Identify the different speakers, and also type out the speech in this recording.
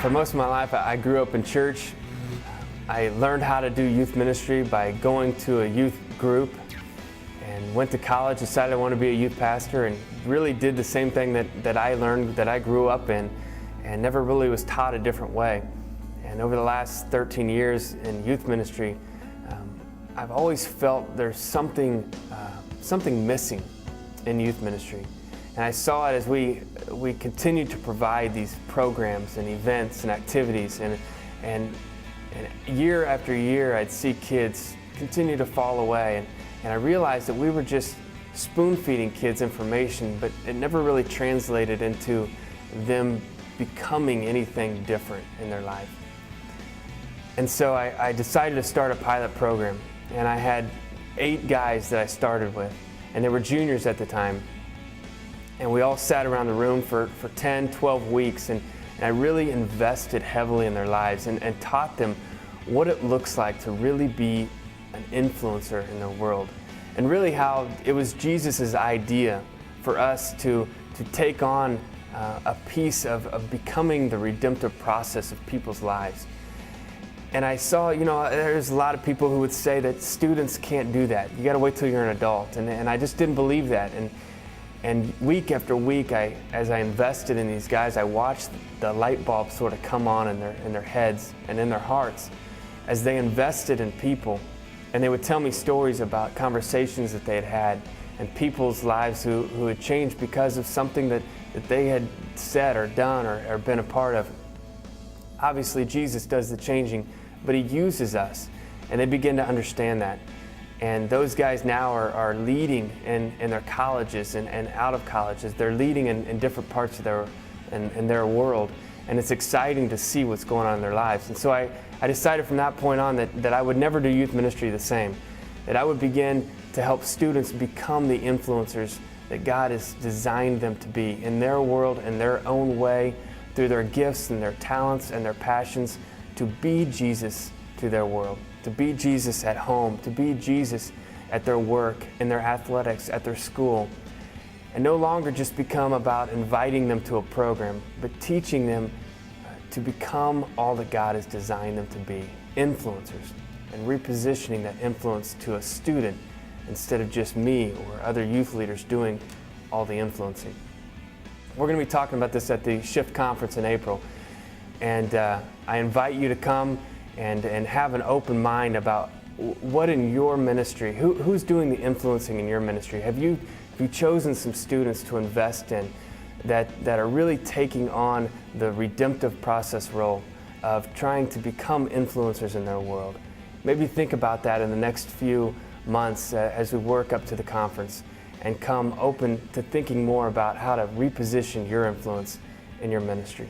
Speaker 1: For most of my life, I grew up in church. I learned how to do youth ministry by going to a youth group and went to college, decided I wanted to be a youth pastor, and really did the same thing that I learned, that I grew up in, and never really was taught a different way. And over the last 13 years in youth ministry, I've always felt there's something missing in youth ministry. And I saw it as we continued to provide these programs and events and activities, and year after year I'd see kids continue to fall away, and I realized that we were just spoon-feeding kids information, but it never really translated into them becoming anything different in their life. And so I decided to start a pilot program, and I had 8 guys that I started with, and they were juniors at the time. And we all sat around the room for 10, 12 weeks, and I really invested heavily in their lives and taught them what it looks like to really be an influencer in their world. And really how it was Jesus' idea for us to take on a piece of becoming the redemptive process of people's lives. And I saw, there's a lot of people who would say that students can't do that. You gotta wait till you're an adult. And I just didn't believe that. And week after week, as I invested in these guys, I watched the light bulb sort of come on in their heads and in their hearts as they invested in people. And they would tell me stories about conversations that they had had and people's lives who had changed because of something that they had said or done or been a part of. Obviously, Jesus does the changing, but He uses us, and they begin to understand that. And those guys now are leading in their colleges and out of colleges. They're leading in different parts of their world. And it's exciting to see what's going on in their lives. And so I decided from that point on that I would never do youth ministry the same. That I would begin to help students become the influencers that God has designed them to be in their world, in their own way, through their gifts and their talents and their passions, to be Jesus to their world. To be Jesus at home, to be Jesus at their work, in their athletics, at their school, and no longer just become about inviting them to a program, but teaching them to become all that God has designed them to be, influencers, and repositioning that influence to a student instead of just me or other youth leaders doing all the influencing. We're going to be talking about this at the Shift conference in April, and I invite you to come and have an open mind about what in your ministry, who's doing the influencing in your ministry. Have you chosen some students to invest in that are really taking on the redemptive process role of trying to become influencers in their world? Maybe think about that in the next few months as we work up to the conference, and come open to thinking more about how to reposition your influence in your ministry.